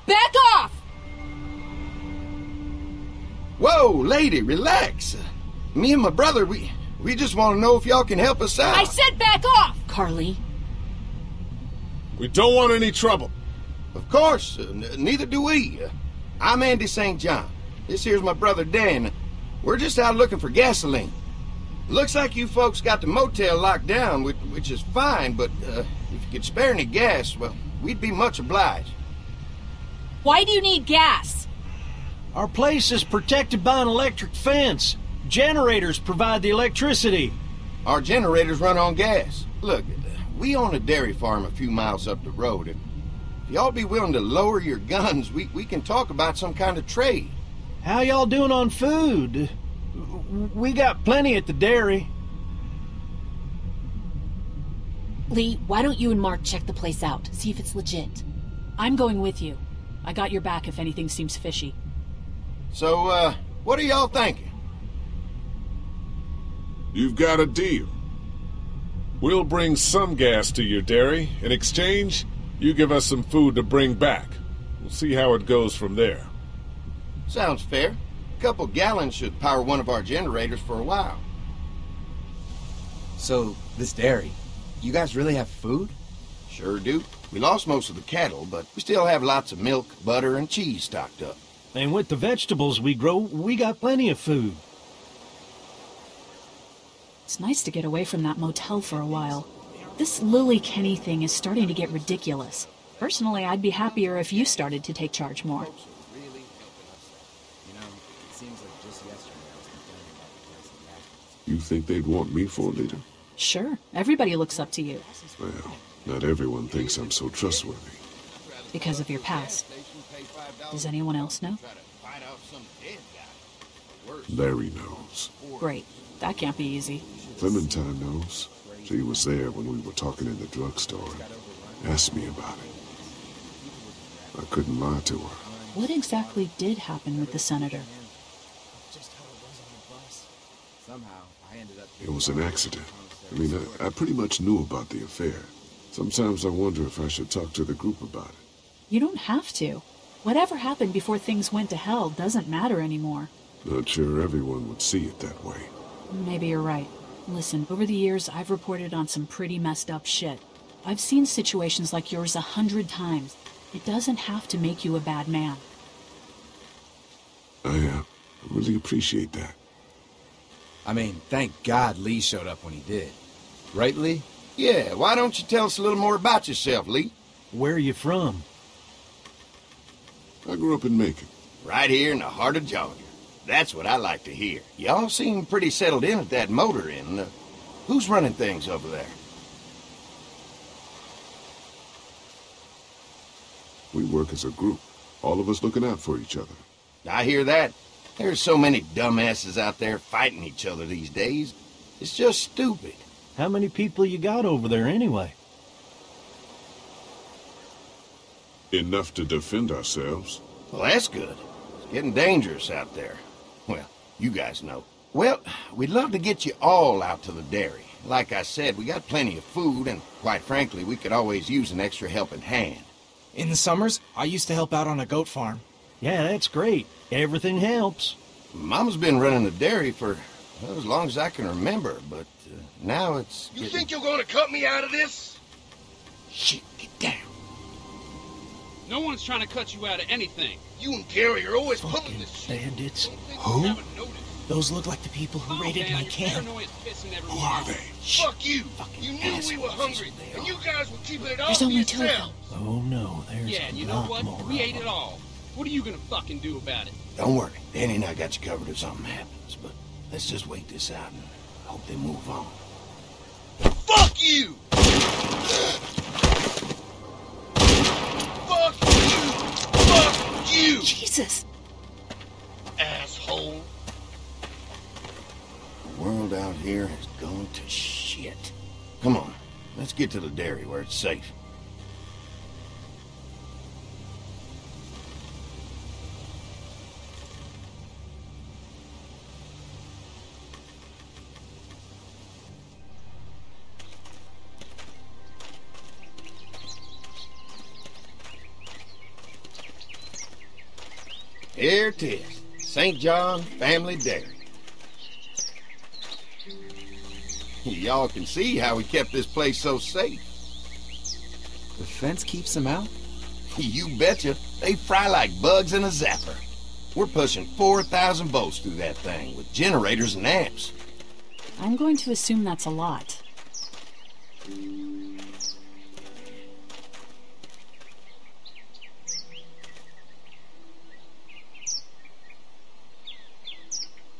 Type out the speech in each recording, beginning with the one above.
Back off! Whoa, lady, relax. Me and my brother, we just want to know if y'all can help us out. I said back off! Carly. We don't want any trouble. Of course, neither do we. I'm Andy St. John. This here's my brother Dan. We're just out looking for gasoline. Looks like you folks got the motel locked down, which is fine, but if you could spare any gas, well, we'd be much obliged. Why do you need gas? Our place is protected by an electric fence. Generators provide the electricity. Our generators run on gas. Look, we own a dairy farm a few miles up the road. If y'all be willing to lower your guns, we can talk about some kind of trade. How y'all doing on food? We got plenty at the dairy. Lee, why don't you and Mark check the place out, see if it's legit? I'm going with you. I got your back if anything seems fishy. So, what are y'all thinking? You've got a deal. We'll bring some gas to your dairy. In exchange, you give us some food to bring back. We'll see how it goes from there. Sounds fair. A couple gallons should power one of our generators for a while. So, this dairy, you guys really have food? Sure do. We lost most of the cattle, but we still have lots of milk, butter, and cheese stocked up. And with the vegetables we grow, we got plenty of food. It's nice to get away from that motel for a while. This Lily Kenny thing is starting to get ridiculous. Personally, I'd be happier if you started to take charge more. You think they'd want me for a leader? Sure, everybody looks up to you. Well, not everyone thinks I'm so trustworthy. Because of your past. Does anyone else know? Larry knows. Great. That can't be easy. Clementine knows. She was there when we were talking in the drugstore and asked me about it. I couldn't lie to her. What exactly did happen with the senator? It was an accident. I mean, I pretty much knew about the affair. Sometimes I wonder if I should talk to the group about it. You don't have to. Whatever happened before things went to hell doesn't matter anymore. Not sure everyone would see it that way. Maybe you're right. Listen, over the years, I've reported on some pretty messed up shit. I've seen situations like yours 100 times. It doesn't have to make you a bad man. I really appreciate that. I mean, thank God Lee showed up when he did. Right, Lee? Yeah, why don't you tell us a little more about yourself, Lee? Where are you from? I grew up in Macon. Right here in the heart of Georgia. That's what I like to hear. Y'all seem pretty settled in at that motor inn. Who's running things over there? We work as a group. All of us looking out for each other. I hear that. There's so many dumbasses out there fighting each other these days. It's just stupid. How many people you got over there anyway? Enough to defend ourselves. Well, that's good. It's getting dangerous out there. Well, you guys know. Well, we'd love to get you all out to the dairy. Like I said, we got plenty of food, and quite frankly, we could always use an extra helping hand. In the summers, I used to help out on a goat farm. Yeah, that's great. Everything helps. Mama's been running the dairy for well, as long as I can remember, but now it's... You think you're gonna cut me out of this? Shit, get down. No one's trying to cut you out of anything. You and Gary are always pulling this shit. Bandits. Who? Those look like the people who raided my camp. Who are they? Fuck you! You knew we were hungry, and you guys were keeping it all There's to only 2 of them. yourselves. Oh no, there's Yeah, and you know a lot what? more. We ate it all. What are you gonna fucking do about it? Don't worry, Danny and I got you covered if something happens, but let's just wait this out and hope they move on. Fuck you! Fuck you! Fuck you! Jesus! Asshole! The world out here has gone to shit. Come on, let's get to the dairy where it's safe. Here it is. St. John Family Dairy. Y'all can see how we kept this place so safe. The fence keeps them out? You betcha. They fry like bugs in a zapper. We're pushing 4,000 volts through that thing with generators and amps. I'm going to assume that's a lot.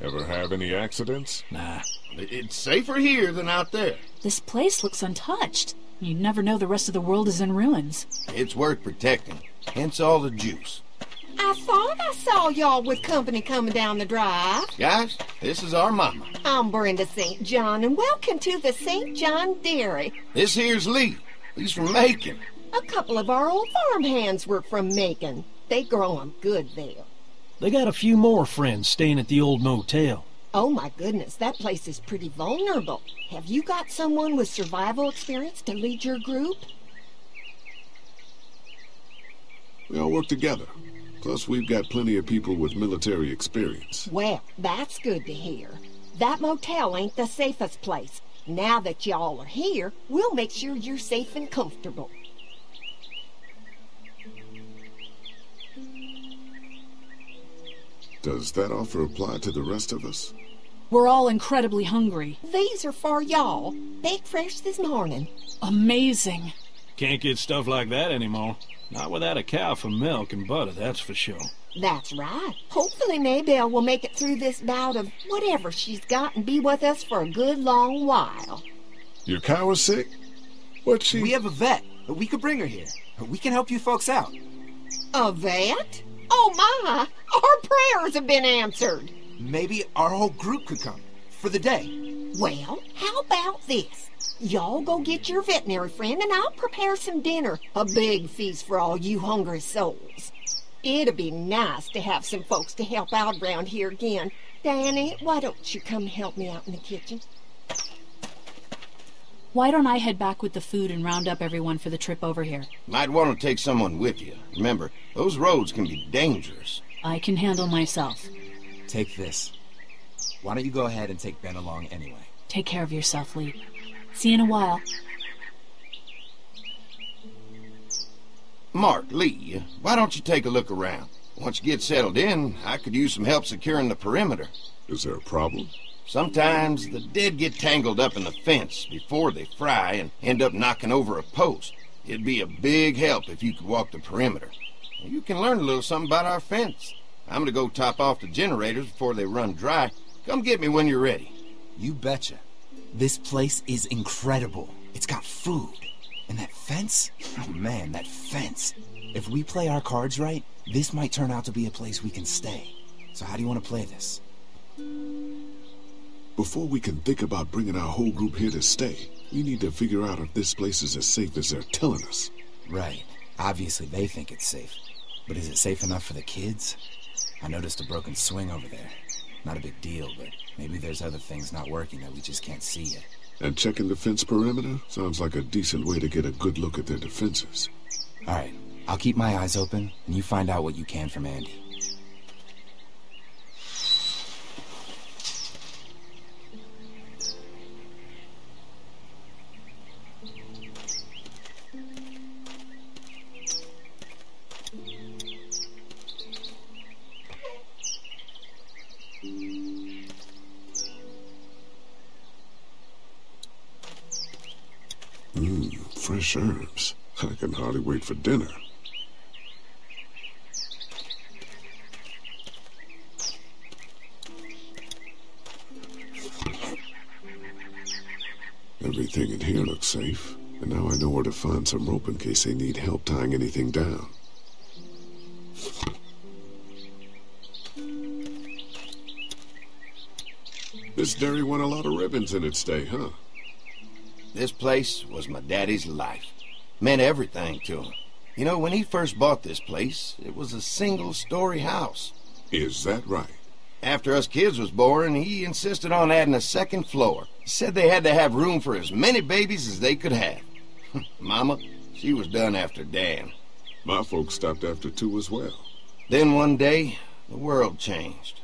Ever have any accidents? Nah. It's safer here than out there. This place looks untouched. You'd never know the rest of the world is in ruins. It's worth protecting, hence all the juice. I thought I saw y'all with company coming down the drive. Guys, this is our mama. I'm Brenda St. John, and welcome to the St. John Dairy. This here's Lee. He's from Macon. A couple of our old farm hands were from Macon. They grow 'em good there. They got a few more friends staying at the old motel. Oh my goodness, that place is pretty vulnerable. Have you got someone with survival experience to lead your group? We all work together. Plus, we've got plenty of people with military experience. Well, that's good to hear. That motel ain't the safest place. Now that y'all are here, we'll make sure you're safe and comfortable. Does that offer apply to the rest of us? We're all incredibly hungry. These are for y'all. Baked fresh this morning. Amazing. Can't get stuff like that anymore. Not without a cow for milk and butter, that's for sure. That's right. Hopefully Maybelle will make it through this bout of whatever she's got and be with us for a good long while. Your cow is sick? What's she... We have a vet. We could bring her here. We can help you folks out. A vet? Oh my! Our prayers have been answered. Maybe our whole group could come. For the day. Well, how about this? Y'all go get your veterinary friend and I'll prepare some dinner. A big feast for all you hungry souls. It'd be nice to have some folks to help out around here again. Danny, why don't you come help me out in the kitchen? Why don't I head back with the food and round up everyone for the trip over here? Might want to take someone with you. Remember, those roads can be dangerous. I can handle myself. Take this. Why don't you go ahead and take Ben along anyway? Take care of yourself, Lee. See you in a while. Mark, Lee, why don't you take a look around? Once you get settled in, I could use some help securing the perimeter. Is there a problem? Sometimes the dead get tangled up in the fence before they fry and end up knocking over a post. It'd be a big help if you could walk the perimeter. You can learn a little something about our fence. I'm gonna go top off the generators before they run dry. Come get me when you're ready. You betcha. This place is incredible. It's got food. And that fence? Oh man, that fence. If we play our cards right, this might turn out to be a place we can stay. So how do you want to play this? Before we can think about bringing our whole group here to stay, we need to figure out if this place is as safe as they're telling us. Right. Obviously they think it's safe. But is it safe enough for the kids? I noticed a broken swing over there. Not a big deal, but maybe there's other things not working that we just can't see yet. And checking the fence perimeter sounds like a decent way to get a good look at their defenses. All right. I'll keep my eyes open, and you find out what you can from Andy. Fresh herbs. I can hardly wait for dinner. Everything in here looks safe, and now I know where to find some rope in case they need help tying anything down. This dairy won a lot of ribbons in its day, huh? This place was my daddy's life. Meant everything to him. You know, when he first bought this place, it was a single-story house. Is that right? After us kids was born, he insisted on adding a second floor. He said they had to have room for as many babies as they could have. Mama, she was done after Dan. My folks stopped after 2 as well. Then one day, The world changed.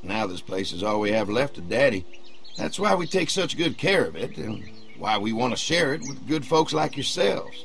Now this place is all we have left of Daddy. That's why we take such good care of it, and why we want to share it with good folks like yourselves.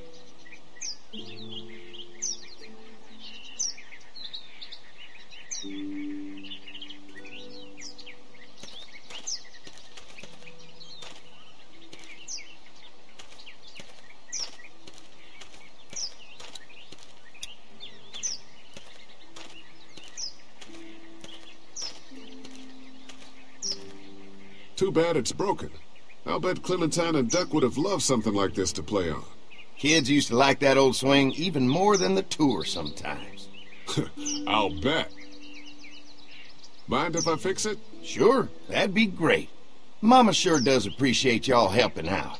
Too bad it's broken. I'll bet Clementine and Duck would have loved something like this to play on. Kids used to like that old swing even more than the tour sometimes. I'll bet. Mind if I fix it? Sure, that'd be great. Mama sure does appreciate y'all helping out.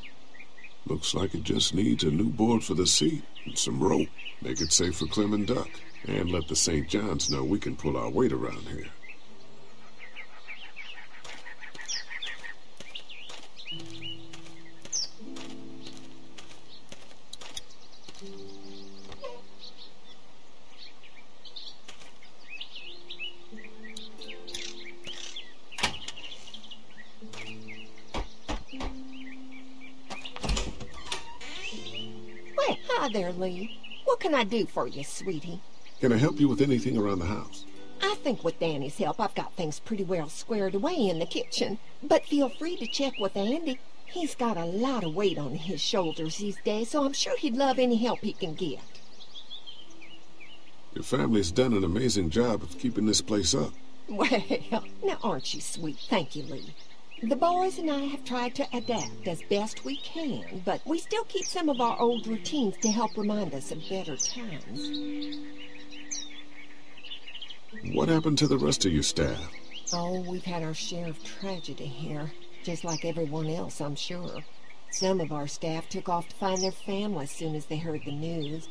Looks like it just needs a new board for the seat and some rope. Make it safe for Clem and Duck. And let the St. John's know we can pull our weight around here. Well, hi there, Lee. What can I do for you, sweetie? Can I help you with anything around the house? I think with Danny's help, I've got things pretty well squared away in the kitchen. But feel free to check with Andy. He's got a lot of weight on his shoulders these days, so I'm sure he'd love any help he can get. Your family's done an amazing job of keeping this place up. Well, now aren't you sweet? Thank you, Lee. The boys and I have tried to adapt as best we can, but we still keep some of our old routines to help remind us of better times. What happened to the rest of your staff? Oh, we've had our share of tragedy here, just like everyone else, I'm sure. Some of our staff took off to find their families as soon as they heard the news.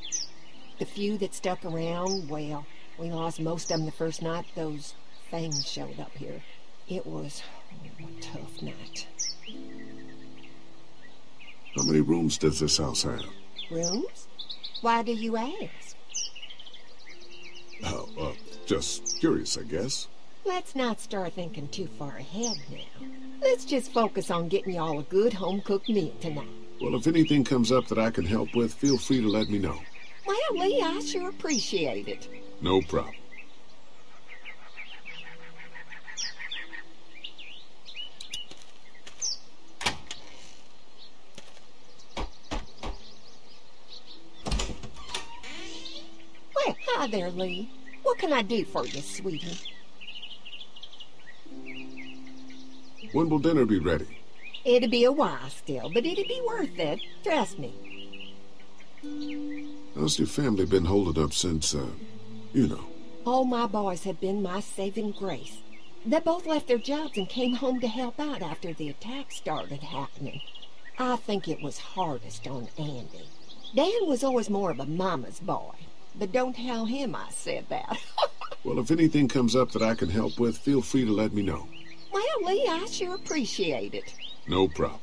The few that stuck around, well, we lost most of them the first night those things showed up here. It was a tough night. How many rooms does this house have? Rooms? Why do you ask? Oh, just curious, I guess. Let's not start thinking too far ahead now. Let's just focus on getting y'all a good home-cooked meal tonight. Well, if anything comes up that I can help with, feel free to let me know. Well, Lee, I sure appreciate it. No problem. Well, hi there, Lee. What can I do for you, sweetie? When will dinner be ready? It'll be a while still, but it'll be worth it. Trust me. How's your family been holding up since, you know? All my boys have been my saving grace. They both left their jobs and came home to help out after the attack started happening. I think it was hardest on Andy. Dan was always more of a mama's boy, but don't tell him I said that. Well, if anything comes up that I can help with, feel free to let me know. Well, Lee, I sure appreciate it. No problem.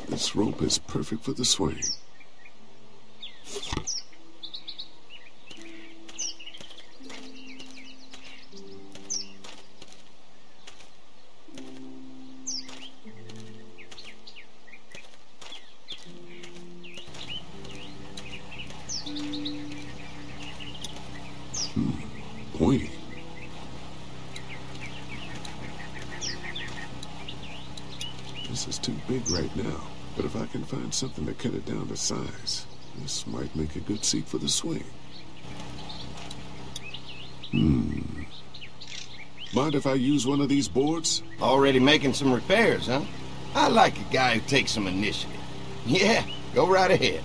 This rope is perfect for the swing. Pointy. This is too big right now, but if I can find something to cut it down to size, this might make a good seat for the swing. Mind if I use one of these boards? Already making some repairs, huh? I like a guy who takes some initiative. Yeah, go right ahead.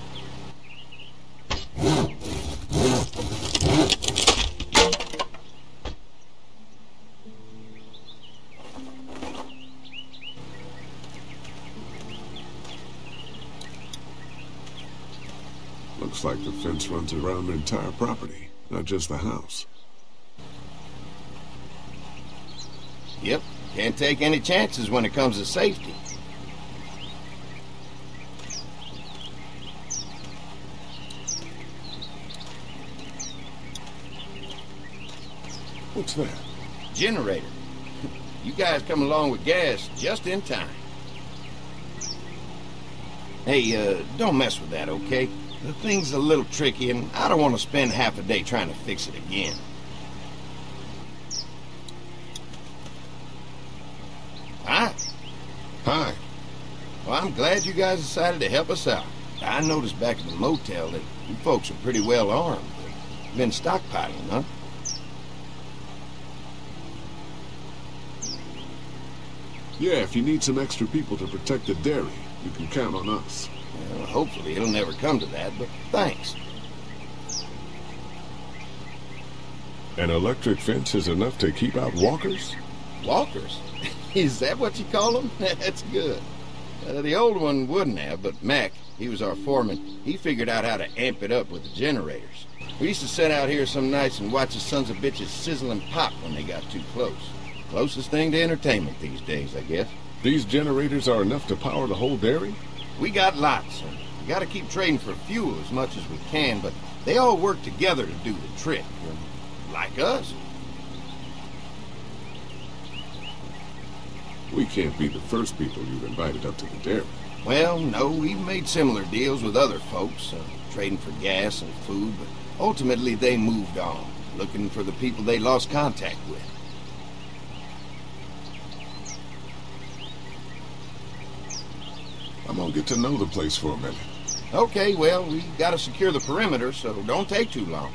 Looks like the fence runs around the entire property, not just the house. Yep, can't take any chances when it comes to safety. What's that? Generator. You guys come along with gas just in time. Hey, don't mess with that, okay? The thing's a little tricky, and I don't want to spend half a day trying to fix it again. Hi. Hi. Well, I'm glad you guys decided to help us out. I noticed back at the motel that you folks are pretty well armed. Been stockpiling, huh? Yeah, if you need some extra people to protect the dairy, you can count on us. Well, hopefully it'll never come to that, but thanks. An electric fence is enough to keep out walkers? Walkers? Is that what you call them? That's good. The old one wouldn't have, but Mac, he was our foreman, he figured out how to amp it up with the generators. We used to sit out here some nights and watch the sons of bitches sizzle and pop when they got too close. Closest thing to entertainment these days, I guess. These generators are enough to power the whole dairy? We got lots, and we gotta keep trading for fuel as much as we can, but they all work together to do the trick. Like us. We can't be the first people you've invited up to the dairy. Well, no, we've made similar deals with other folks, trading for gas and food, but ultimately they moved on, looking for the people they lost contact with. I'm gonna get to know the place for a minute. Okay, well, we gotta secure the perimeter, so don't take too long.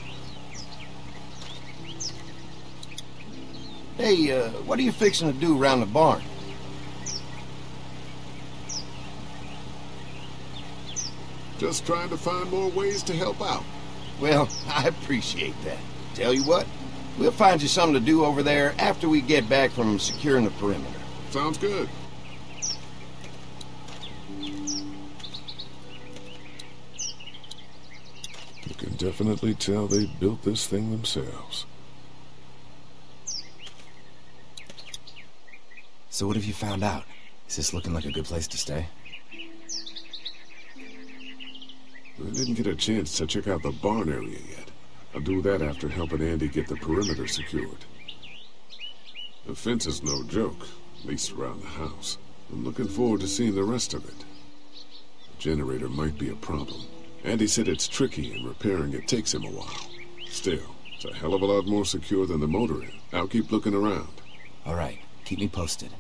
Hey, what are you fixing to do around the barn? Just trying to find more ways to help out. Well, I appreciate that. Tell you what, we'll find you something to do over there after we get back from securing the perimeter. Sounds good. You can definitely tell they built this thing themselves. So what have you found out? Is this looking like a good place to stay? I didn't get a chance to check out the barn area yet. I'll do that after helping Andy get the perimeter secured. The fence is no joke, at least around the house. I'm looking forward to seeing the rest of it. The generator might be a problem. Andy said it's tricky and repairing it takes him a while. Still, it's a hell of a lot more secure than the motor inn. I'll keep looking around. All right, keep me posted.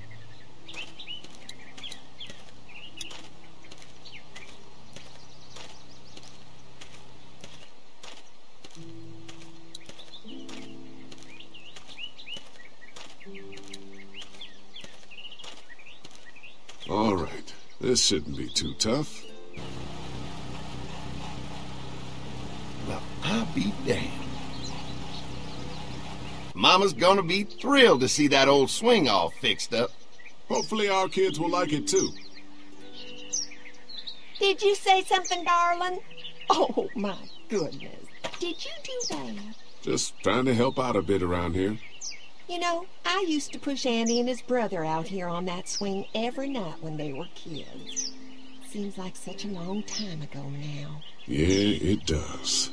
All right, this shouldn't be too tough. Well, I'll be damned. Mama's gonna be thrilled to see that old swing all fixed up. Hopefully our kids will like it too. Did you say something, darling? Oh, my goodness. Did you do that? Just trying to help out a bit around here. You know, I used to push Andy and his brother out here on that swing every night when they were kids. Seems like such a long time ago now. Yeah, it does.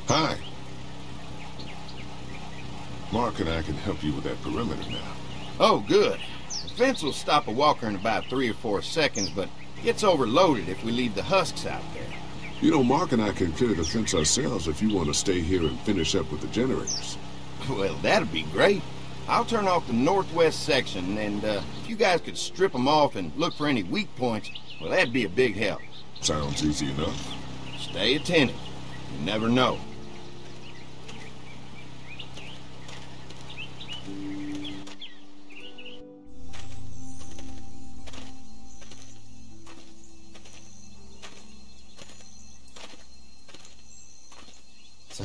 Hi. Mark and I can help you with that perimeter now. Oh, good. The fence will stop a walker in about 3 or 4 seconds, but gets overloaded if we leave the husks out there. You know, Mark and I can clear the fence ourselves if you want to stay here and finish up with the generators. Well, that'd be great. I'll turn off the northwest section, and if you guys could strip them off and look for any weak points, well, that'd be a big help. Sounds easy enough. Stay attentive. You never know.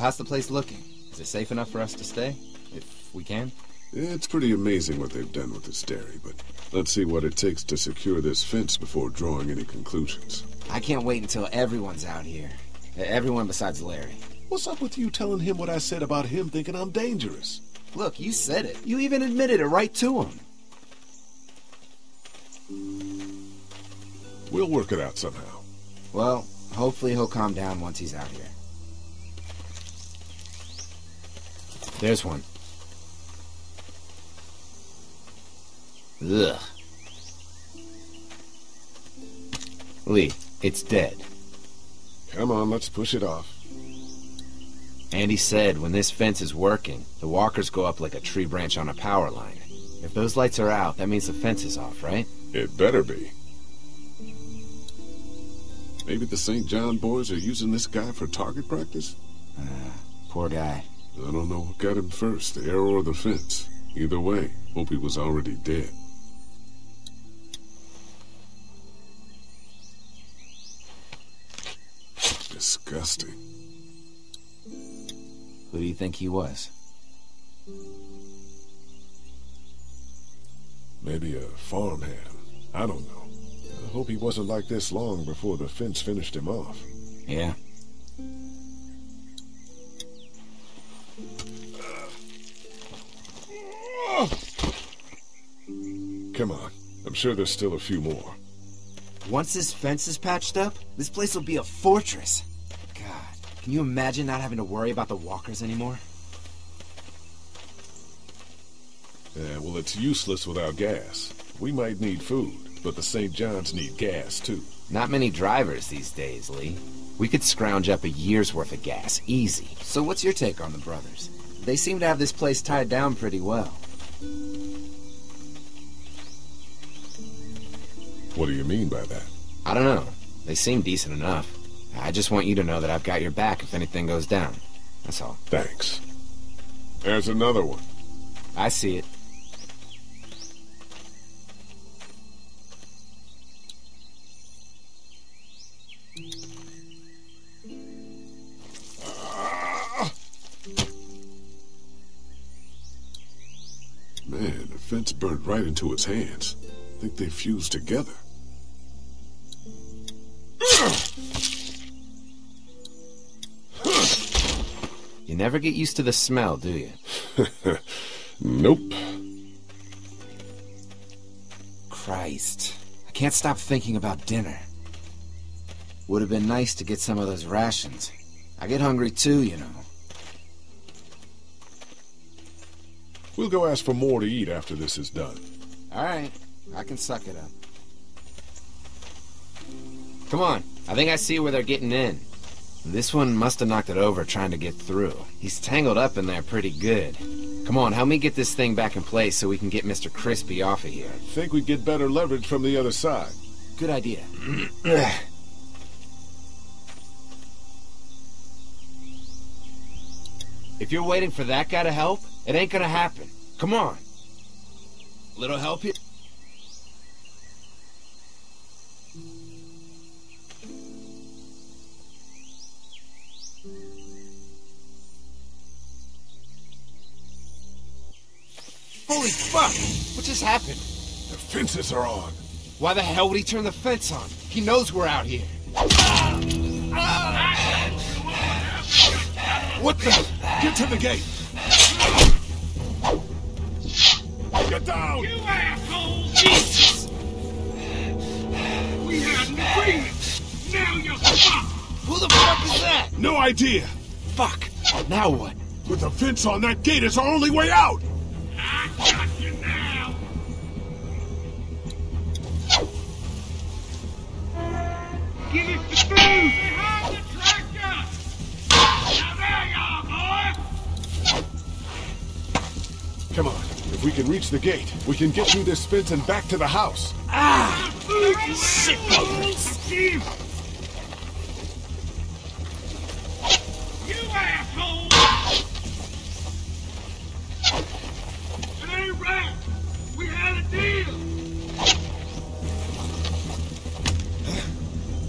how's the place looking? Is it safe enough for us to stay? If we can? It's pretty amazing what they've done with this dairy, but let's see what it takes to secure this fence before drawing any conclusions. I can't wait until everyone's out here. Everyone besides Larry. What's up with you telling him what I said about him thinking I'm dangerous? Look, you said it. You even admitted it right to him. We'll work it out somehow. Well, hopefully he'll calm down once he's out here. There's one. Ugh. Lee, it's dead. Come on, let's push it off. Andy said when this fence is working, the walkers go up like a tree branch on a power line. If those lights are out, that means the fence is off, right? It better be. Maybe the St. John boys are using this guy for target practice? Poor guy. I don't know what got him first, the arrow or the fence. Either way, hope he was already dead. Disgusting. Who do you think he was? Maybe a farmhand. I don't know. I hope he wasn't like this long before the fence finished him off. Yeah. Come on. I'm sure there's still a few more. Once this fence is patched up, this place will be a fortress. God, can you imagine not having to worry about the walkers anymore? Yeah, well, it's useless without gas. We might need food, but the St. John's need gas, too. Not many drivers these days, Lee. We could scrounge up a year's worth of gas, easy. So what's your take on the brothers? They seem to have this place tied down pretty well. What do you mean by that? I don't know. They seem decent enough. I just want you to know that I've got your back if anything goes down. That's all. Thanks. There's another one. I see it. Man, the fence burned right into its hands. I think they fused together. You never get used to the smell, do you? Nope. Christ. I can't stop thinking about dinner. Would have been nice to get some of those rations. I get hungry too, you know. We'll go ask for more to eat after this is done. All right. I can suck it up. Come on. I think I see where they're getting in. This one must have knocked it over trying to get through. He's tangled up in there pretty good. Come on, help me get this thing back in place so we can get Mr. Crispy off of here. Think we'd get better leverage from the other side. Good idea. If you're waiting for that guy to help, it ain't gonna happen. Come on. Little help here? Holy fuck! What just happened? The fences are on. Why the hell would he turn the fence on? He knows we're out here. What the? Get to the gate! Get down! You asshole! Jesus! We had an agreement! Now you're fucked! Who the fuck is that? No idea! Fuck! Now what? With the fence on, that gate is our only way out! I got you now! Give us the food! Behind the tractor! Now there you are, boy! Come on. If we can reach the gate, we can get through this fence and back to the house. Ah! Shit! You asshole! It ain't right! We had a deal!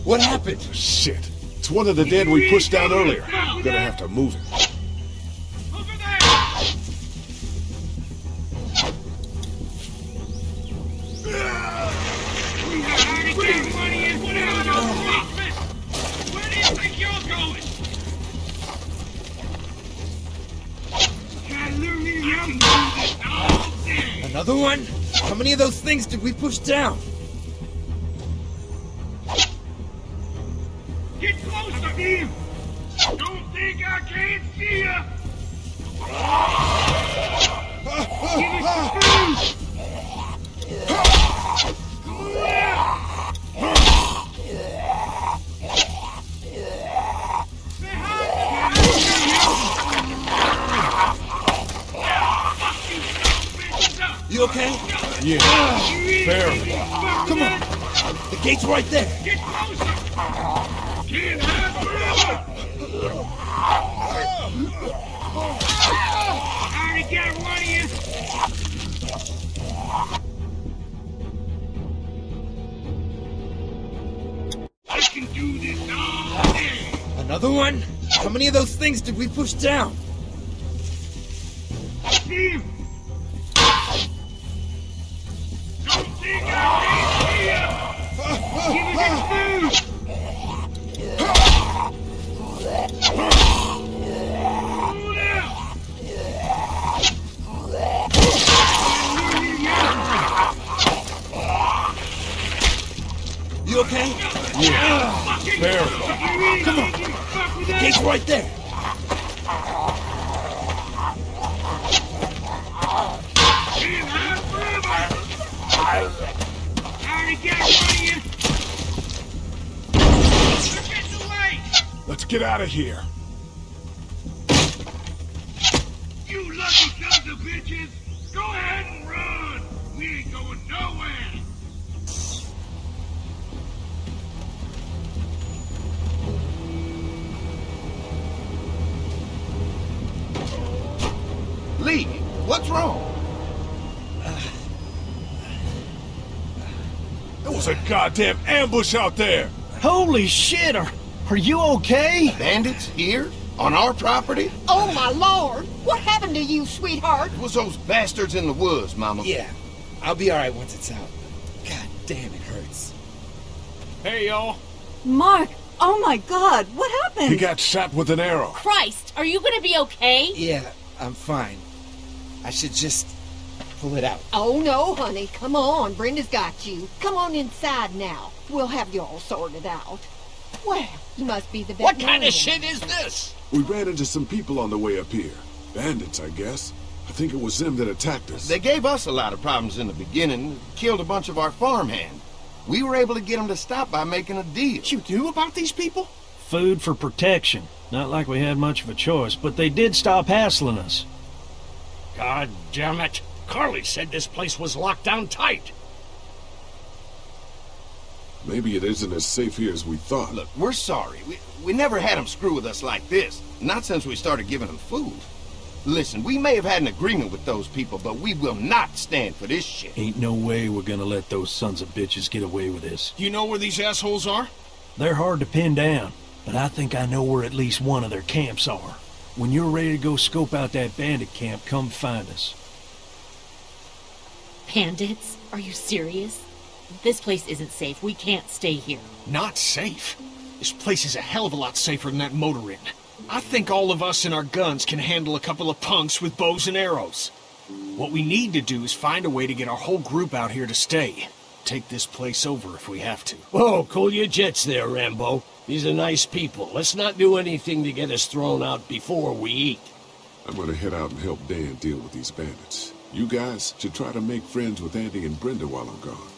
What happened? Shit. It's one of the dead we pushed down earlier. I'm gonna have to move it. Over there! We have to get money and put out those basement! Where do you think you're going? Try to lure me around and do this all day! Another one? How many of those things did we push down? Get closer, Steve! Don't think I can't see ya! Give us the food! You okay? Yeah, barely. Come on. The gate's right there. Get closer! Can't hide forever! I already got one of you! I can do this all day! Another one? How many of those things did we push down? Steve! Don't think I can't see ya! Give us your food! Hold out! You okay? Yeah, barely. Come on. The gate's right there. Can't hide forever! I already got one of you! They're getting away! Let's get out of here. You lucky sons of bitches! Go ahead and run! We ain't going nowhere! Lee, what's wrong? There was a goddamn ambush out there. Holy shit, are you okay? Bandits here? On our property? Oh, my Lord! What happened to you, sweetheart? It was those bastards in the woods, Mama. Yeah, I'll be alright once it's out. God damn, it hurts. Hey, y'all. Mark! Oh my God! What happened? He got shot with an arrow. Christ! Are you gonna be okay? Yeah, I'm fine. I should just pull it out. Oh, no, honey. Come on. Brenda's got you. Come on inside now. We'll have you all sorted out. Well, you must be the What veterinarian. kind of shit is this? We ran into some people on the way up here. Bandits, I guess. I think it was them that attacked us. They gave us a lot of problems in the beginning, killed a bunch of our farmhand. We were able to get them to stop by making a deal. You knew about these people? Food for protection. Not like we had much of a choice, but they did stop hassling us. God damn it. Carly said this place was locked down tight. Maybe it isn't as safe here as we thought. Look, we're sorry. We never had them screw with us like this. Not since we started giving them food. Listen, we may have had an agreement with those people, but we will not stand for this shit. Ain't no way we're gonna let those sons of bitches get away with this. Do you know where these assholes are? They're hard to pin down, but I think I know where at least one of their camps are. When you're ready to go scope out that bandit camp, come find us. Bandits? Are you serious? This place isn't safe. We can't stay here. Not safe. This place is a hell of a lot safer than that motor inn. I think all of us and our guns can handle a couple of punks with bows and arrows. What we need to do is find a way to get our whole group out here to stay. Take this place over if we have to. Whoa, cool your jets there, Rambo. These are nice people. Let's not do anything to get us thrown out before we eat. I'm gonna head out and help Dan deal with these bandits. You guys should try to make friends with Andy and Brenda while I'm gone.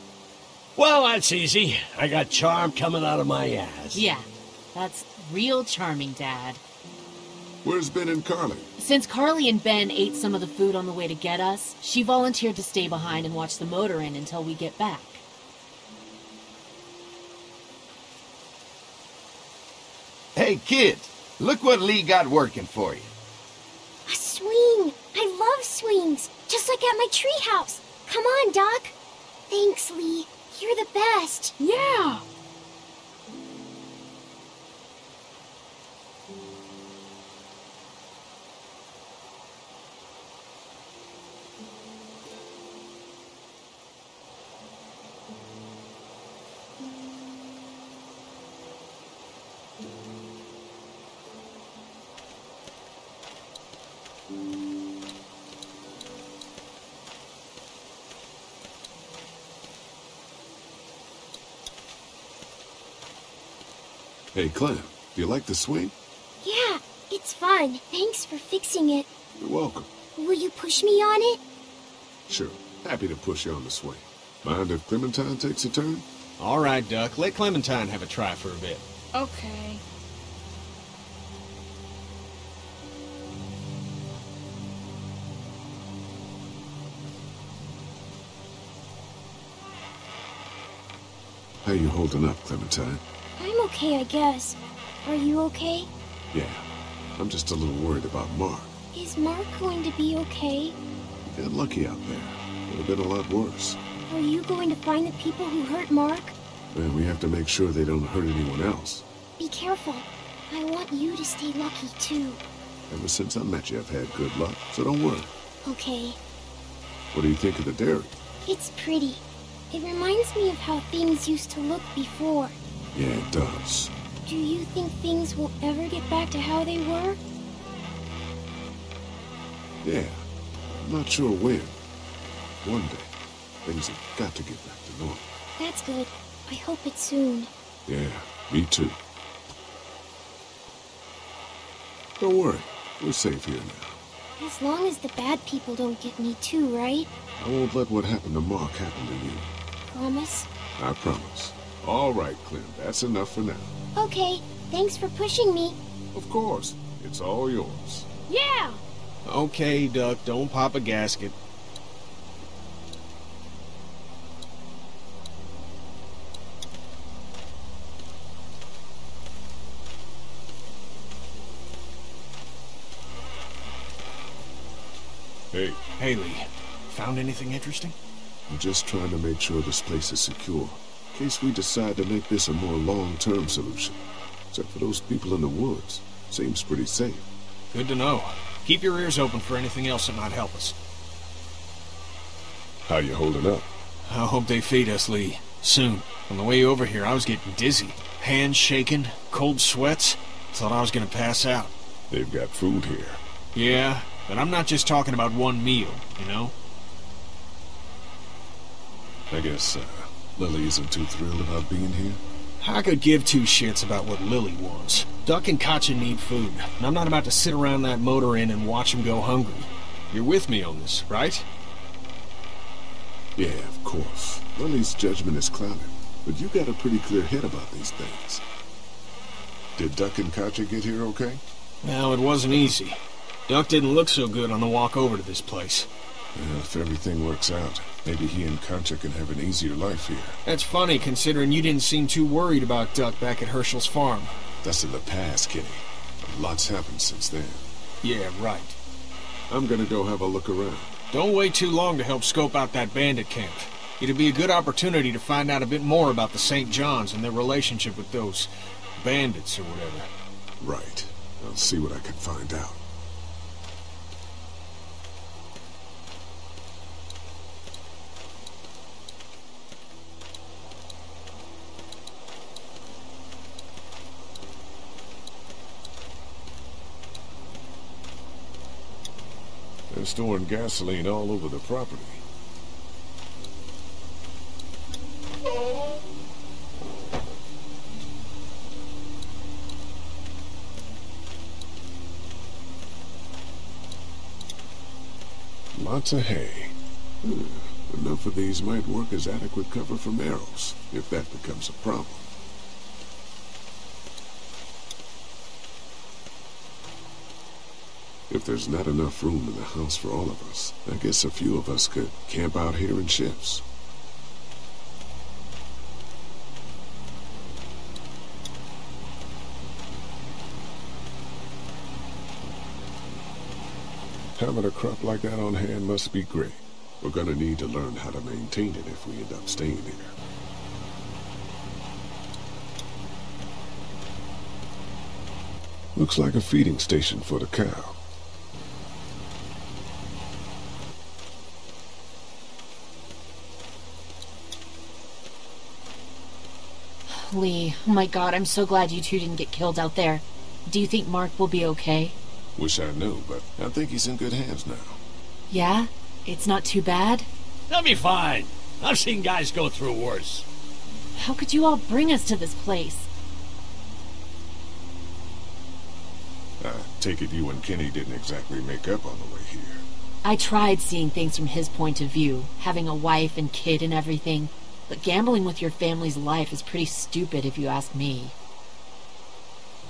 Well, that's easy. I got charm coming out of my ass. Yeah, that's real charming, Dad. Where's Ben and Carly? Since Carly and Ben ate some of the food on the way to get us, she volunteered to stay behind and watch the motor inn until we get back. Hey, kids, look what Lee got working for you. A swing! I love swings! Just like at my treehouse! Come on, Doc! Thanks, Lee. You're the best! Yeah! Hey, Clem, do you like the swing? Yeah, it's fun. Thanks for fixing it. You're welcome. Will you push me on it? Sure. Happy to push you on the swing. Mind if Clementine takes a turn? All right, Duck. Let Clementine have a try for a bit. Okay. How you holding up, Clementine? I'm okay, I guess. Are you okay? Yeah. I'm just a little worried about Mark. Is Mark going to be okay? You got lucky out there. Would have been a lot worse. Are you going to find the people who hurt Mark? And we have to make sure they don't hurt anyone else. Be careful. I want you to stay lucky, too. Ever since I met you, I've had good luck, so don't worry. Okay. What do you think of the dairy? It's pretty. It reminds me of how things used to look before. Yeah, it does. Do you think things will ever get back to how they were? Yeah. I'm not sure when. One day, things have got to get back to normal. That's good. I hope it's soon. Yeah, me too. Don't worry. We're safe here now. As long as the bad people don't get me too, right? I won't let what happened to Mark happen to you. Promise? I promise. All right, Clem. That's enough for now. Okay. Thanks for pushing me. Of course. It's all yours. Yeah! Okay, Duck. Don't pop a gasket. Hey. Haley, found anything interesting? I'm just trying to make sure this place is secure, in case we decide to make this a more long-term solution. Except for those people in the woods. Seems pretty safe. Good to know. Keep your ears open for anything else that might help us. How you holding up? I hope they feed us, Lee. Soon. On the way over here, I was getting dizzy. Hands shaking, cold sweats. Thought I was gonna pass out. They've got food here. Yeah, but I'm not just talking about one meal, you know? I guess, Lily isn't too thrilled about being here? I could give two shits about what Lily wants. Duck and Katja need food, and I'm not about to sit around that motor inn and watch them go hungry. You're with me on this, right? Yeah, of course. Lily's judgment is clouded, but you got a pretty clear head about these things. Did Duck and Katja get here okay? Well, it wasn't easy. Duck didn't look so good on the walk over to this place. Well, if everything works out, maybe he and Katja can have an easier life here. That's funny, considering you didn't seem too worried about Duck back at Herschel's farm. That's in the past, Kitty. Lots happened since then. Yeah, right. I'm gonna go have a look around. Don't wait too long to help scope out that bandit camp. It'd be a good opportunity to find out a bit more about the St. John's and their relationship with those bandits or whatever. Right. I'll see what I can find out. They're storing gasoline all over the property. Lots of hay. Enough of these might work as adequate cover from arrows, if that becomes a problem. If there's not enough room in the house for all of us, I guess a few of us could camp out here in shifts. Having a crop like that on hand must be great. We're gonna need to learn how to maintain it if we end up staying here. Looks like a feeding station for the cow. Lee, oh my god, I'm so glad you two didn't get killed out there. Do you think Mark will be okay? Wish I knew, but I think he's in good hands now. Yeah? It's not too bad? They'll be fine. I've seen guys go through worse. How could you all bring us to this place? take it you and Kenny didn't exactly make up on the way here. I tried seeing things from his point of view, having a wife and kid and everything, but gambling with your family's life is pretty stupid if you ask me.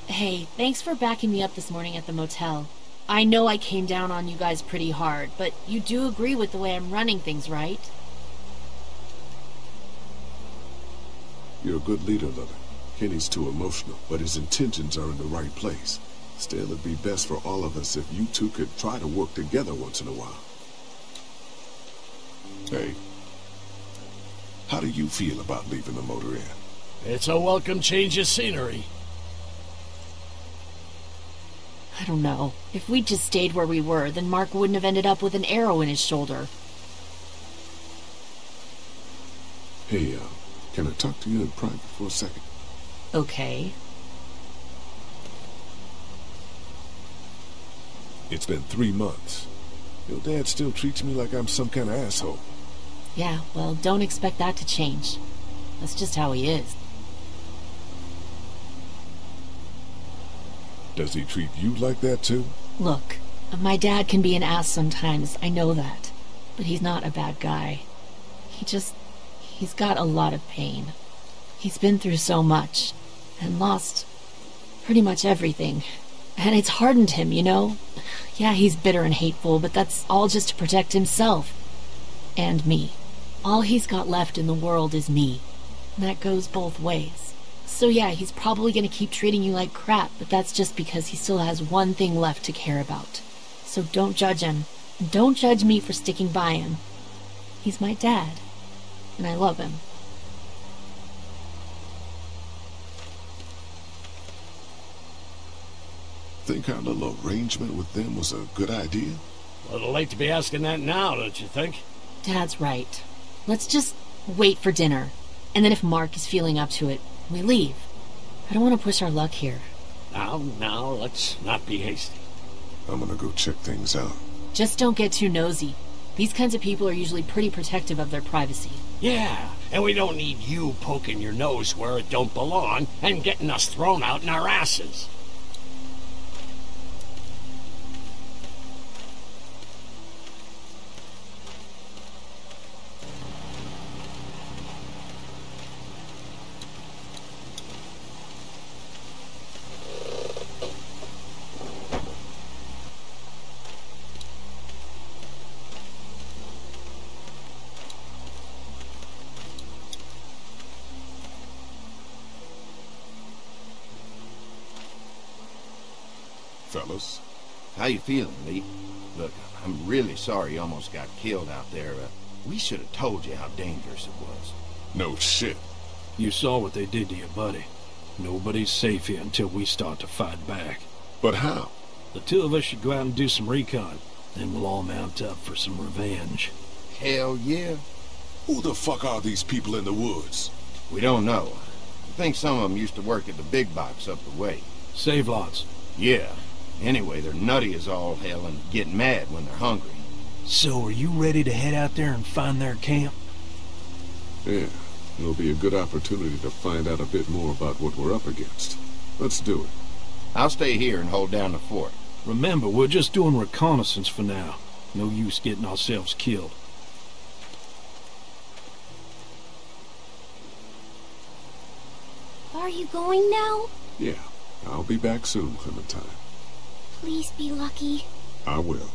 Hey, thanks for backing me up this morning at the motel. I know I came down on you guys pretty hard, but you do agree with the way I'm running things, right? You're a good leader, Lily. Kenny's too emotional, but his intentions are in the right place. Still, it'd be best for all of us if you two could try to work together once in a while. Hey, how do you feel about leaving the motor inn? It's a welcome change of scenery. I don't know. If we'd just stayed where we were, then Mark wouldn't have ended up with an arrow in his shoulder. Hey, can I talk to you in private for a second? Okay. It's been 3 months. Your dad still treats me like I'm some kind of asshole. Yeah, well, don't expect that to change. That's just how he is. Does he treat you like that too? Look, my dad can be an ass sometimes, I know that. But he's not a bad guy. He's got a lot of pain. He's been through so much, and lost pretty much everything. And it's hardened him, you know? Yeah, he's bitter and hateful, but that's all just to protect himself. And me. All he's got left in the world is me. And that goes both ways. So yeah, he's probably gonna keep treating you like crap, but that's just because he still has one thing left to care about. So don't judge him. And don't judge me for sticking by him. He's my dad. And I love him. Think our little arrangement with them was a good idea? A little late to be asking that now, don't you think? Dad's right. Let's just wait for dinner. And then if Mark is feeling up to it, we leave. I don't want to push our luck here. Now, let's not be hasty. I'm gonna go check things out. Just don't get too nosy. These kinds of people are usually pretty protective of their privacy. Yeah, and we don't need you poking your nose where it don't belong and getting us thrown out in our asses. Fellas. How you feeling, Lee? Look, I'm really sorry you almost got killed out there. We should have told you how dangerous it was. No shit. You saw what they did to your buddy. Nobody's safe here until we start to fight back. But how? The two of us should go out and do some recon. Then we'll all mount up for some revenge. Hell yeah. Who the fuck are these people in the woods? We don't know. I think some of them used to work at the big box up the way. Save lots. Yeah. Anyway, they're nutty as all hell and get mad when they're hungry. So, are you ready to head out there and find their camp? Yeah, it'll be a good opportunity to find out a bit more about what we're up against. Let's do it. I'll stay here and hold down the fort. Remember, we're just doing reconnaissance for now. No use getting ourselves killed. Are you going now? Yeah, I'll be back soon, Clementine. Please be lucky. I will.